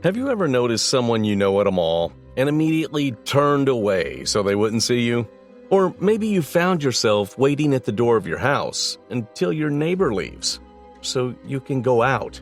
Have you ever noticed someone you know at a mall and immediately turned away so they wouldn't see you? Or maybe you found yourself waiting at the door of your house until your neighbor leaves so you can go out.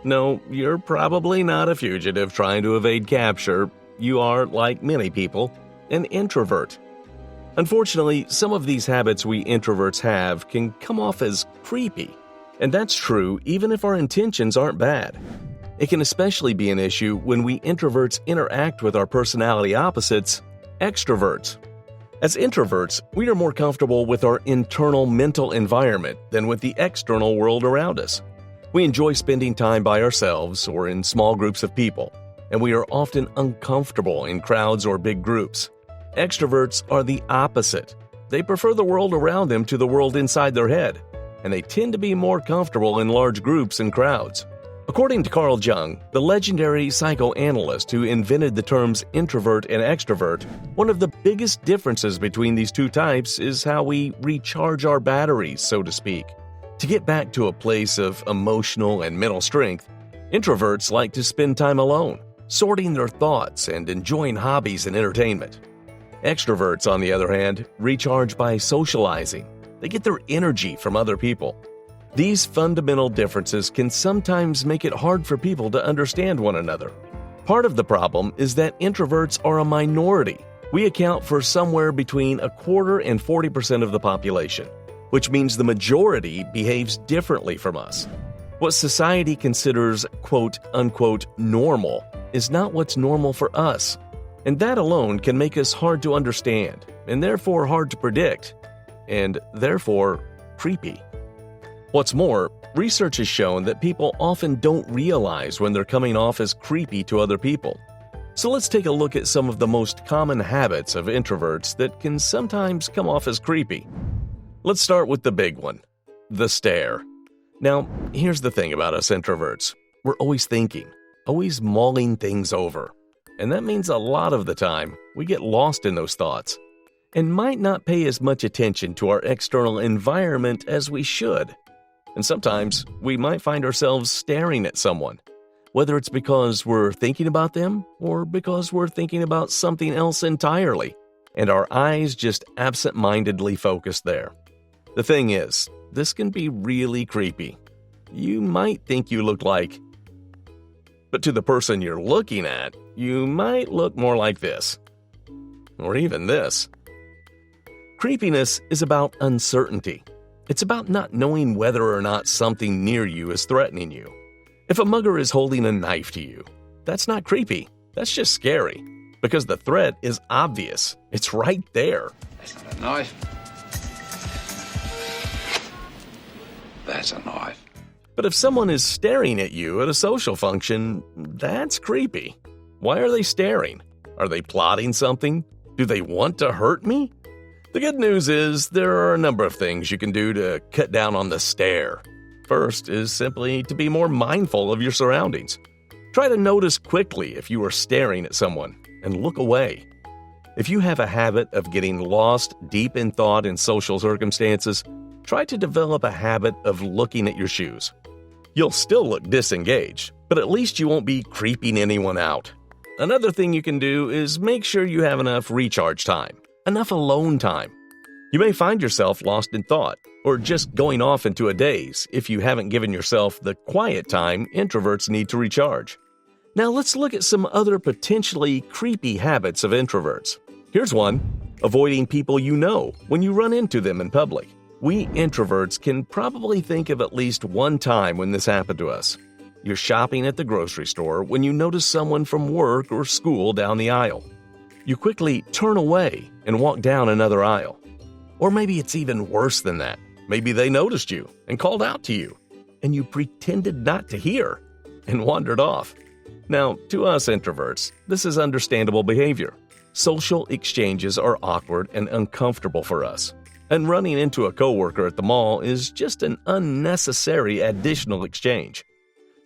No, you're probably not a fugitive trying to evade capture. You are, like many people, an introvert. Unfortunately, some of these habits we introverts have can come off as creepy. And that's true even if our intentions aren't bad. It can especially be an issue when we introverts interact with our personality opposites, extroverts. As introverts, we are more comfortable with our internal mental environment than with the external world around us. We enjoy spending time by ourselves or in small groups of people, and we are often uncomfortable in crowds or big groups. Extroverts are the opposite. They prefer the world around them to the world inside their head, and they tend to be more comfortable in large groups and crowds. According to Carl Jung, the legendary psychoanalyst who invented the terms introvert and extrovert, one of the biggest differences between these two types is how we recharge our batteries, so to speak. To get back to a place of emotional and mental strength, introverts like to spend time alone, sorting their thoughts and enjoying hobbies and entertainment. Extroverts, on the other hand, recharge by socializing. They get their energy from other people. These fundamental differences can sometimes make it hard for people to understand one another. Part of the problem is that introverts are a minority. We account for somewhere between 25% and 40% of the population, which means the majority behaves differently from us. What society considers quote-unquote normal is not what's normal for us, and that alone can make us hard to understand, and therefore hard to predict, and therefore creepy. What's more, research has shown that people often don't realize when they're coming off as creepy to other people. So let's take a look at some of the most common habits of introverts that can sometimes come off as creepy. Let's start with the big one, the stare. Now, here's the thing about us introverts. We're always thinking, always mulling things over. And that means a lot of the time we get lost in those thoughts and might not pay as much attention to our external environment as we should. And sometimes we might find ourselves staring at someone, whether it's because we're thinking about them or because we're thinking about something else entirely, and our eyes just absent-mindedly focus there. The thing is, this can be really creepy. You might think you look like, but to the person you're looking at, you might look more like this, or even this. Creepiness is about uncertainty. It's about not knowing whether or not something near you is threatening you. If a mugger is holding a knife to you, that's not creepy. That's just scary, because the threat is obvious. It's right there. That's not a knife. That's a knife. But if someone is staring at you at a social function, that's creepy. Why are they staring? Are they plotting something? Do they want to hurt me? The good news is there are a number of things you can do to cut down on the stare. First is simply to be more mindful of your surroundings. Try to notice quickly if you are staring at someone and look away. If you have a habit of getting lost deep in thought in social circumstances, try to develop a habit of looking at your shoes. You'll still look disengaged, but at least you won't be creeping anyone out. Another thing you can do is make sure you have enough recharge time. Enough alone time. You may find yourself lost in thought or just going off into a daze if you haven't given yourself the quiet time introverts need to recharge. Now let's look at some other potentially creepy habits of introverts. Here's one: avoiding people you know when you run into them in public. We introverts can probably think of at least one time when this happened to us. You're shopping at the grocery store when you notice someone from work or school down the aisle. You quickly turn away and walk down another aisle. Or maybe it's even worse than that. Maybe they noticed you and called out to you, and you pretended not to hear and wandered off. Now, to us introverts, this is understandable behavior. Social exchanges are awkward and uncomfortable for us, and running into a coworker at the mall is just an unnecessary additional exchange.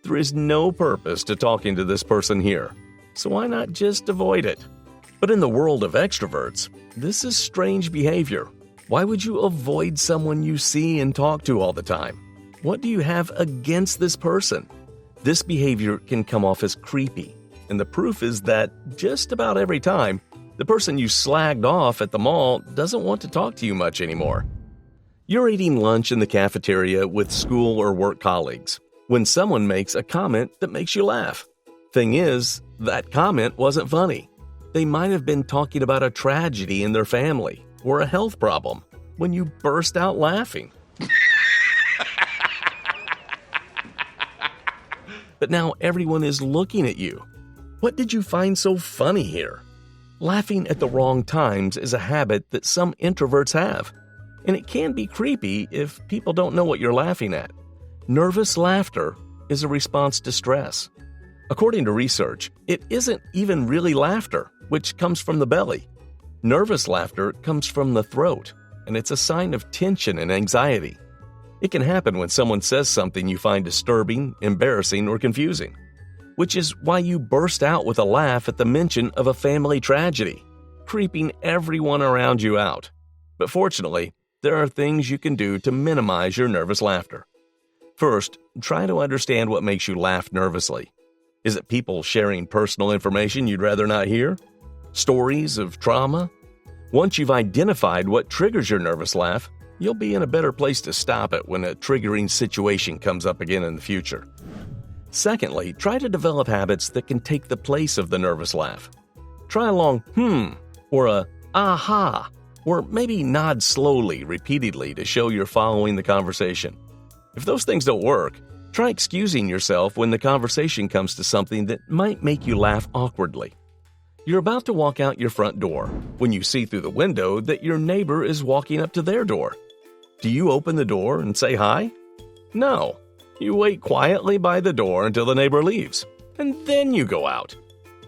There is no purpose to talking to this person here, so why not just avoid it? But in the world of extroverts, this is strange behavior. Why would you avoid someone you see and talk to all the time? What do you have against this person? This behavior can come off as creepy. And the proof is that just about every time, the person you slagged off at the mall doesn't want to talk to you much anymore. You're eating lunch in the cafeteria with school or work colleagues when someone makes a comment that makes you laugh. Thing is, that comment wasn't funny. They might have been talking about a tragedy in their family or a health problem when you burst out laughing. But now everyone is looking at you. What did you find so funny here? Laughing at the wrong times is a habit that some introverts have, and it can be creepy if people don't know what you're laughing at. Nervous laughter is a response to stress. According to research, it isn't even really laughter, which comes from the belly. Nervous laughter comes from the throat, and it's a sign of tension and anxiety. It can happen when someone says something you find disturbing, embarrassing, or confusing, which is why you burst out with a laugh at the mention of a family tragedy, creeping everyone around you out. But fortunately, there are things you can do to minimize your nervous laughter. First, try to understand what makes you laugh nervously. Is it people sharing personal information you'd rather not hear? Stories of trauma? Once you've identified what triggers your nervous laugh, you'll be in a better place to stop it when a triggering situation comes up again in the future. Secondly, try to develop habits that can take the place of the nervous laugh. Try a long or a aha, or maybe nod slowly, repeatedly to show you're following the conversation. If those things don't work, try excusing yourself when the conversation comes to something that might make you laugh awkwardly. You're about to walk out your front door when you see through the window that your neighbor is walking up to their door. Do you open the door and say hi? No. You wait quietly by the door until the neighbor leaves, and then you go out.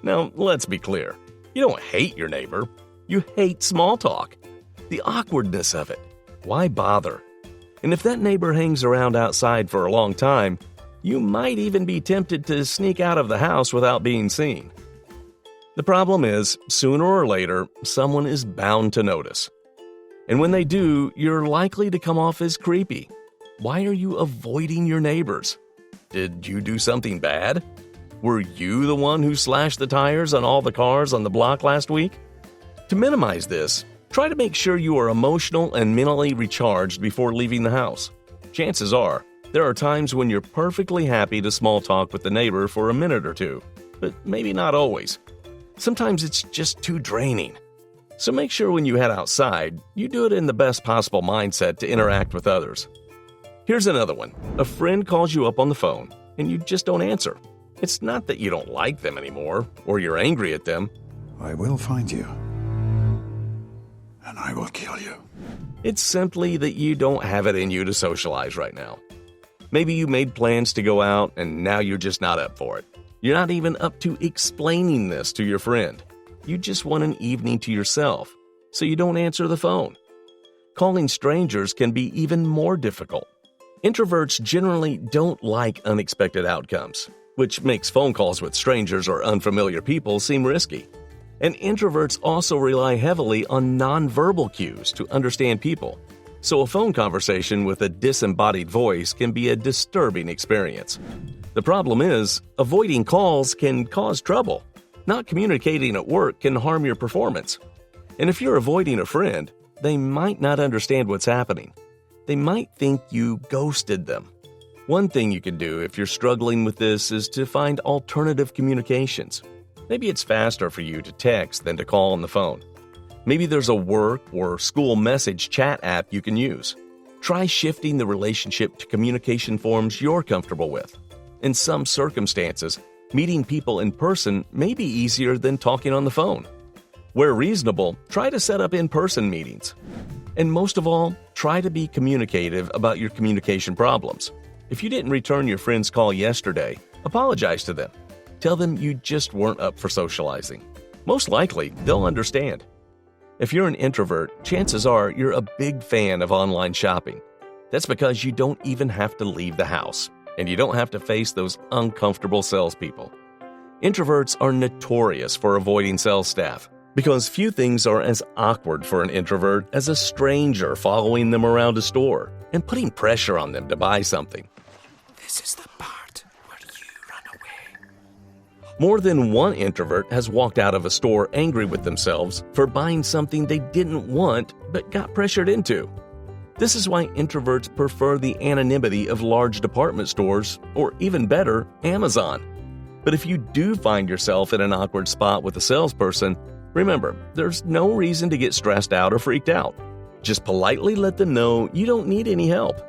Now, let's be clear. You don't hate your neighbor. You hate small talk. The awkwardness of it. Why bother? And if that neighbor hangs around outside for a long time, you might even be tempted to sneak out of the house without being seen. The problem is, sooner or later, someone is bound to notice. And when they do, you're likely to come off as creepy. Why are you avoiding your neighbors? Did you do something bad? Were you the one who slashed the tires on all the cars on the block last week? To minimize this, try to make sure you are emotional and mentally recharged before leaving the house. Chances are, there are times when you're perfectly happy to small talk with the neighbor for a minute or two, but maybe not always. Sometimes it's just too draining. So make sure when you head outside, you do it in the best possible mindset to interact with others. Here's another one. A friend calls you up on the phone, and you just don't answer. It's not that you don't like them anymore, or you're angry at them. I will find you, and I will kill you. It's simply that you don't have it in you to socialize right now. Maybe you made plans to go out, and now you're just not up for it. You're not even up to explaining this to your friend. You just want an evening to yourself, so you don't answer the phone. Calling strangers can be even more difficult. Introverts generally don't like unexpected outcomes, which makes phone calls with strangers or unfamiliar people seem risky. And introverts also rely heavily on nonverbal cues to understand people, so a phone conversation with a disembodied voice can be a disturbing experience. The problem is, avoiding calls can cause trouble. Not communicating at work can harm your performance. And if you're avoiding a friend, they might not understand what's happening. They might think you ghosted them. One thing you can do if you're struggling with this is to find alternative communications. Maybe it's faster for you to text than to call on the phone. Maybe there's a work or school message chat app you can use. Try shifting the relationship to communication forms you're comfortable with. In some circumstances, meeting people in person may be easier than talking on the phone. Where reasonable, try to set up in-person meetings. And most of all, try to be communicative about your communication problems. If you didn't return your friend's call yesterday, apologize to them. Tell them you just weren't up for socializing. Most likely, they'll understand. If you're an introvert, chances are you're a big fan of online shopping. That's because you don't even have to leave the house, and you don't have to face those uncomfortable salespeople. Introverts are notorious for avoiding sales staff, because few things are as awkward for an introvert as a stranger following them around a store and putting pressure on them to buy something. This is the part where you run away. More than one introvert has walked out of a store angry with themselves for buying something they didn't want but got pressured into. This is why introverts prefer the anonymity of large department stores, or even better, Amazon. But if you do find yourself in an awkward spot with a salesperson, remember, there's no reason to get stressed out or freaked out. Just politely let them know you don't need any help.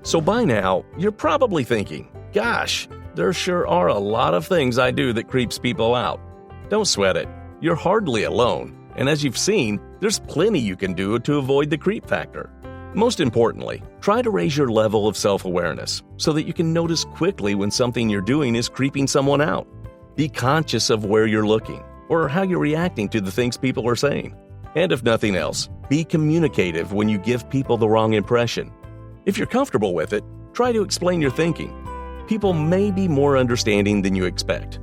So by now, you're probably thinking, gosh, there sure are a lot of things I do that creeps people out. Don't sweat it. You're hardly alone. And as you've seen, there's plenty you can do to avoid the creep factor. Most importantly, try to raise your level of self-awareness so that you can notice quickly when something you're doing is creeping someone out. Be conscious of where you're looking or how you're reacting to the things people are saying. And if nothing else, be communicative when you give people the wrong impression. If you're comfortable with it, try to explain your thinking. People may be more understanding than you expect.